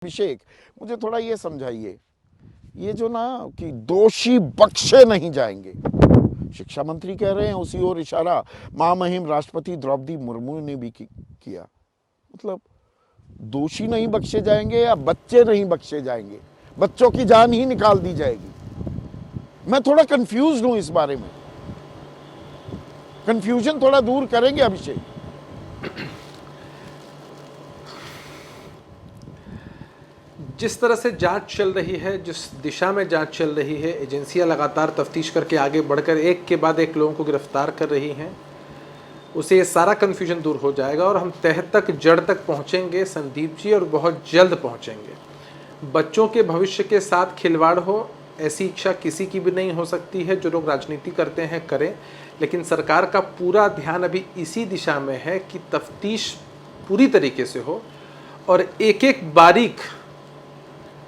अभिषेक, मुझे थोड़ा ये समझाइए, ये जो ना कि दोषी बख्शे नहीं जाएंगे, शिक्षा मंत्री कह रहे हैं, उसी ओर इशारा महामहिम राष्ट्रपति द्रौपदी मुर्मू ने भी किया। मतलब दोषी नहीं बख्शे जाएंगे या बच्चे नहीं बख्शे जाएंगे, बच्चों की जान ही निकाल दी जाएगी। मैं थोड़ा कंफ्यूज हूं इस बारे में, कंफ्यूजन थोड़ा दूर करेंगे अभिषेक? जिस तरह से जांच चल रही है, जिस दिशा में जांच चल रही है, एजेंसियां लगातार तफ्तीश करके आगे बढ़कर एक के बाद एक लोगों को गिरफ्तार कर रही हैं, उसे ये सारा कन्फ्यूजन दूर हो जाएगा और हम तह तक जड़ तक पहुंचेंगे संदीप जी, और बहुत जल्द पहुंचेंगे। बच्चों के भविष्य के साथ खिलवाड़ हो, ऐसी इच्छा किसी की भी नहीं हो सकती है। जो लोग राजनीति करते हैं करें, लेकिन सरकार का पूरा ध्यान अभी इसी दिशा में है कि तफ्तीश पूरी तरीके से हो और एक एक बारीक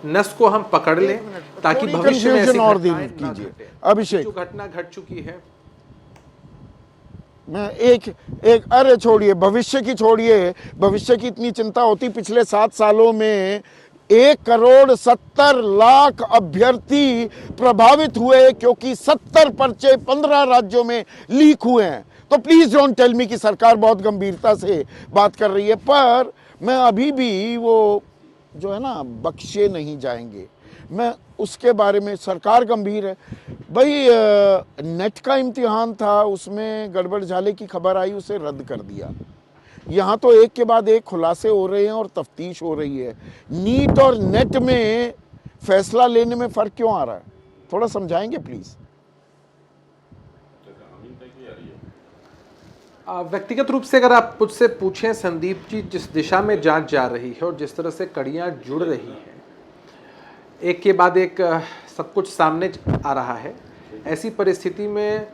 नस को हम पकड़ लें, ताकि भविष्य में ऐसी और घटनाएं दिन ना कीजिए घटें। अभिषेक। जो घटना घट चुकी है, मैं एक अरे छोड़िए, भविष्य की छोड़िए, भविष्य की इतनी चिंता होती। पिछले 7 सालों में 1,70,00,000 अभ्यर्थी प्रभावित हुए क्योंकि 70 पर्चे 15 राज्यों में लीक हुए हैं। तो प्लीज डोंट टेल मी कि सरकार बहुत गंभीरता से बात कर रही है, पर मैं अभी भी वो जो है ना बख्शे नहीं जाएंगे, मैं उसके बारे में, सरकार गंभीर है भाई। नेट का इम्तिहान था, उसमें गड़बड़ झाले की खबर आई, उसे रद्द कर दिया। यहाँ तो एक के बाद एक खुलासे हो रहे हैं और तफ्तीश हो रही है। नीट और नेट में फैसला लेने में फर्क क्यों आ रहा है, थोड़ा समझाएंगे प्लीज? व्यक्तिगत रूप से अगर आप मुझसे पूछें संदीप जी, जिस दिशा में जांच जा रही है और जिस तरह से कड़ियां जुड़ रही हैं, एक के बाद एक सब कुछ सामने आ रहा है, ऐसी परिस्थिति में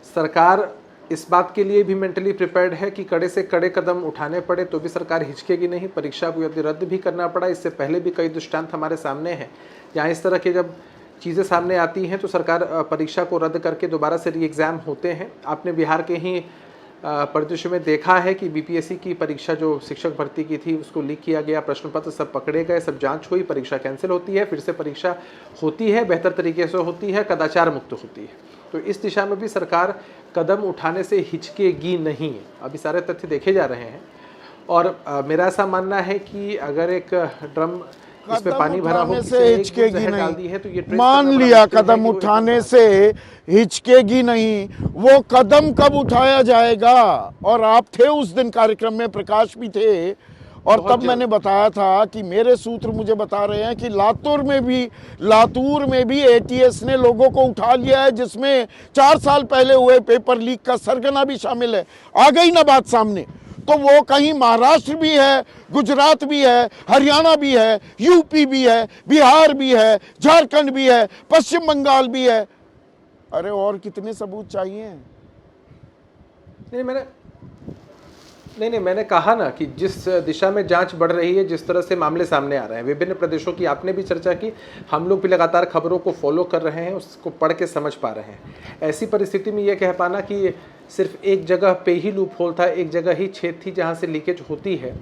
सरकार इस बात के लिए भी मेंटली प्रिपेयर्ड है कि कड़े से कड़े कदम उठाने पड़े तो भी सरकार हिचकेगी नहीं। परीक्षा को यदि रद्द भी करना पड़ा, इससे पहले भी कई दृष्टांत हमारे सामने हैं जहाँ इस तरह के जब चीज़ें सामने आती हैं तो सरकार परीक्षा को रद्द करके दोबारा से री एग्ज़ाम होते हैं। आपने बिहार के ही परिदृश्य में देखा है कि बीपीएससी की परीक्षा जो शिक्षक भर्ती की थी उसको लीक किया गया, प्रश्न पत्र सब पकड़े गए, सब जांच हुई, परीक्षा कैंसिल होती है, फिर से परीक्षा होती है, बेहतर तरीके से होती है, कदाचार मुक्त होती है। तो इस दिशा में भी सरकार कदम उठाने से हिचकेगी नहीं। अभी सारे तथ्य देखे जा रहे हैं और मेरा ऐसा मानना है कि अगर एक ड्रम इसमें पानी भरा हो, से हिचकेगी नहीं, है तो ये मान लिया कदम उठाने से हिचकेगी नहीं, वो कदम कब उठाया जाएगा? और आप थे उस दिन कार्यक्रम में, प्रकाश भी थे, और तब मैंने बताया था कि मेरे सूत्र मुझे बता रहे हैं कि लातूर में भी एटीएस ने लोगों को उठा लिया है, जिसमें 4 साल पहले हुए पेपर लीक का सरगना भी शामिल है। आ गई ना बात सामने? तो वो कहीं महाराष्ट्र भी है, गुजरात भी है, हरियाणा भी है, यूपी भी है, बिहार भी है, झारखंड भी है, पश्चिम बंगाल भी है। अरे और कितने सबूत चाहिए? मैंने कहा ना कि जिस दिशा में जांच बढ़ रही है, जिस तरह से मामले सामने आ रहे हैं, विभिन्न प्रदेशों की आपने भी चर्चा की, हम लोग भी लगातार खबरों को फॉलो कर रहे हैं, उसको पढ़ के समझ पा रहे हैं। ऐसी परिस्थिति में यह कह पाना कि सिर्फ एक जगह पे ही लूप होल था, एक जगह ही छेद थी जहाँ से लीकेज होती है,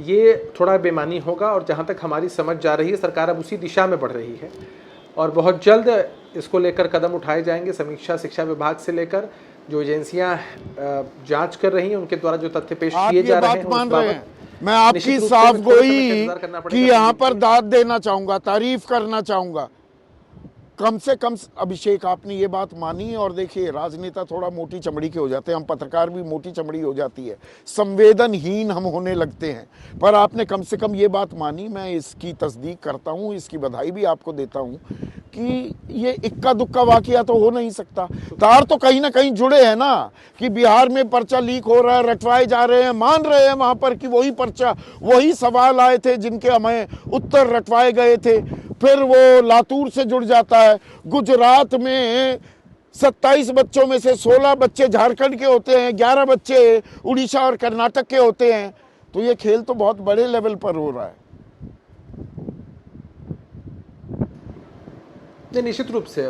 ये थोड़ा बेमानी होगा। और जहाँ तक हमारी समझ जा रही है, सरकार अब उसी दिशा में बढ़ रही है और बहुत जल्द इसको लेकर कदम उठाए जाएंगे। समीक्षा शिक्षा विभाग से लेकर जो एजेंसियां जांच कर रही हैं, उनके द्वारा जो तथ्य पेश किए जा रहे हैं, मैं आपकी साफ गोई कि यहाँ पर दाद देना चाहूंगा, तारीफ करना चाहूंगा। कम से कम अभिषेक, आपने ये बात मानी। और देखिए, राजनेता थोड़ा मोटी चमड़ी के हो जाते हैं, हम पत्रकार भी मोटी चमड़ी हो जाती है, संवेदनहीन हम होने लगते हैं, पर आपने कम से कम ये बात मानी। मैं इसकी तस्दीक करता हूँ, इसकी बधाई भी आपको देता हूँ कि ये इक्का दुक्का वाकया तो हो नहीं सकता। तार तो कहीं ना कहीं जुड़े हैं ना, कि बिहार में पर्चा लीक हो रहा है, रटवाए जा रहे हैं, मान रहे हैं वहां पर कि वही पर्चा, वही सवाल आए थे जिनके हमें उत्तर रटवाए गए थे। फिर वो लातूर से जुड़ जाता है। गुजरात में 27 बच्चों में से 16 बच्चे झारखंड के होते हैं, 11 बच्चे उड़ीसा और कर्नाटक के होते हैं। तो ये खेल तो बहुत बड़े लेवल पर हो रहा है। निश्चित रूप से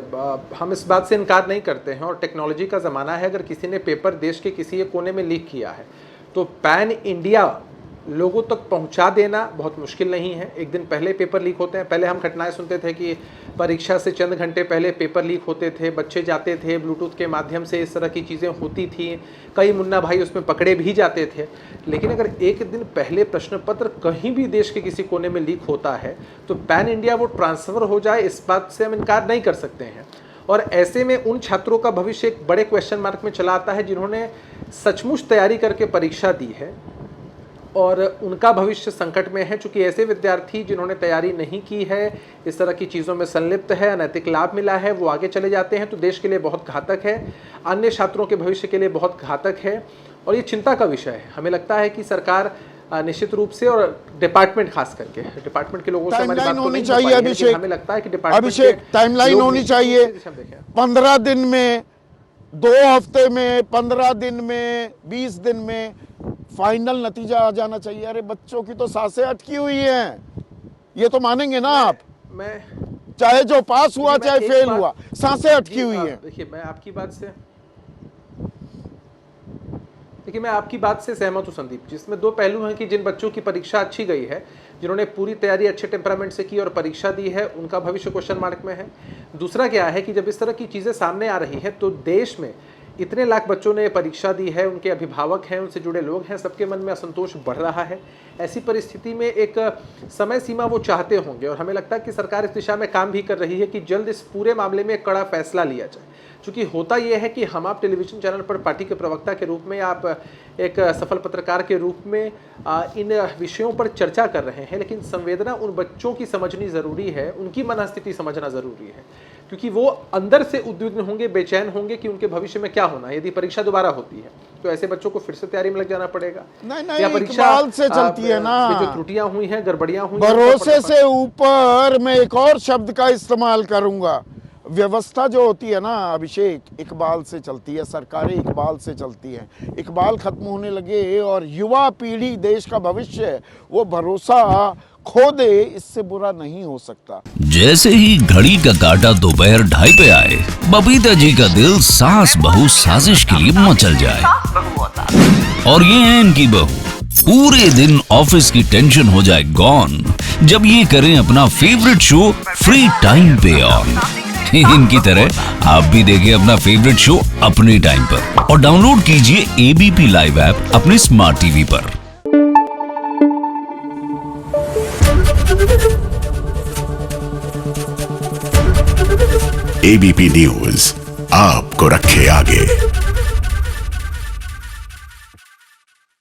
हम इस बात से इनकार नहीं करते हैं और टेक्नोलॉजी का ज़माना है। अगर किसी ने पेपर देश के किसी एक कोने में लीक किया है तो पैन इंडिया लोगों तक पहुंचा देना बहुत मुश्किल नहीं है। एक दिन पहले पेपर लीक होते हैं। पहले हम घटनाएं सुनते थे कि परीक्षा से चंद घंटे पहले पेपर लीक होते थे, बच्चे जाते थे, ब्लूटूथ के माध्यम से इस तरह की चीज़ें होती थी, कई मुन्ना भाई उसमें पकड़े भी जाते थे। लेकिन अगर एक दिन पहले प्रश्न पत्र कहीं भी देश के किसी कोने में लीक होता है तो पैन इंडिया वो ट्रांसफ़र हो जाए, इस बात से हम इनकार नहीं कर सकते हैं। और ऐसे में उन छात्रों का भविष्य एक बड़े क्वेश्चन मार्क में चला आता है जिन्होंने सचमुच तैयारी करके परीक्षा दी है और उनका भविष्य संकट में है। चूंकि ऐसे विद्यार्थी जिन्होंने तैयारी नहीं की है, इस तरह की चीज़ों में संलिप्त है, अनैतिक लाभ मिला है, वो आगे चले जाते हैं तो देश के लिए बहुत घातक है, अन्य छात्रों के भविष्य के लिए बहुत घातक है और ये चिंता का विषय है। हमें लगता है कि सरकार निश्चित रूप से और डिपार्टमेंट खास करके डिपार्टमेंट के लोगों से हमारी बात होनी चाहिए। अभिषेक, हमें लगता है कि डिपार्टमेंट अभिषेक टाइमलाइन होनी चाहिए। 15 दिन में, 2 हफ्ते में, 15 दिन में, 20 दिन में फाइनल नतीजा आ जाना चाहिए। अरे बच्चों की तो सांसें अटकी हुई हैं, ये तो मानेंगे ना आप। मैं चाहे जो पास हुआ चाहे फेल हुआ, सांसें अटकी हुई हैं। देखिए मैं आपकी बात से सहमत हूं संदीप, जिसमें 2 पहलू हैं कि जिन बच्चों की परीक्षा अच्छी गई है, जिन्होंने पूरी तैयारी अच्छे टेम्परामेंट से की और परीक्षा दी है, उनका भविष्य क्वेश्चन मार्क में है। दूसरा क्या है कि जब इस तरह की चीज़ें सामने आ रही है तो देश में इतने लाख बच्चों ने परीक्षा दी है, उनके अभिभावक हैं, उनसे जुड़े लोग हैं, सबके मन में असंतोष बढ़ रहा है। ऐसी परिस्थिति में एक समय सीमा वो चाहते होंगे और हमें लगता है कि सरकार इस दिशा में काम भी कर रही है कि जल्द इस पूरे मामले में एक कड़ा फैसला लिया जाए। क्योंकि होता यह है कि हम आप टेलीविज़न चैनल पर पार्टी के प्रवक्ता के रूप में, आप एक सफल पत्रकार के रूप में इन विषयों पर चर्चा कर रहे हैं, लेकिन संवेदना उन बच्चों की समझनी ज़रूरी है, उनकी मनस्थिति समझना ज़रूरी है, क्योंकि वो अंदर से उद्विग्न होंगे, बेचैन होंगे कि उनके भविष्य में क्या होना है। यदि परीक्षा दोबारा होती है तो ऐसे बच्चों को फिर से तैयारी में लग जाना पड़ेगा। नहीं, इकबाल से चलती है ना, जो त्रुटियां हुई हैं, गड़बड़ियां हुई, भरोसे से ऊपर मैं एक और शब्द का इस्तेमाल करूंगा। व्यवस्था जो होती है ना अभिषेक, इकबाल से चलती है, सरकारें इकबाल से चलती हैं। इकबाल खत्म होने लगे और युवा पीढ़ी देश का भविष्य है, वो भरोसा खो दे, इससे बुरा नहीं हो सकता। जैसे ही घड़ी का काटा दोपहर 2:30 पे आए, बबीता जी का दिल सास बहू साजिश के लिए मचल जाए। और ये है इनकी बहू, पूरे दिन ऑफिस की टेंशन हो जाए गॉन जब ये करें अपना फेवरेट शो फ्री टाइम पे ऑन। इनकी तरह आप भी देखिए अपना फेवरेट शो अपने टाइम पर और डाउनलोड कीजिए एबीपी लाइव ऐप अपने स्मार्ट टीवी पर। एबीपी न्यूज आपको रखे आगे।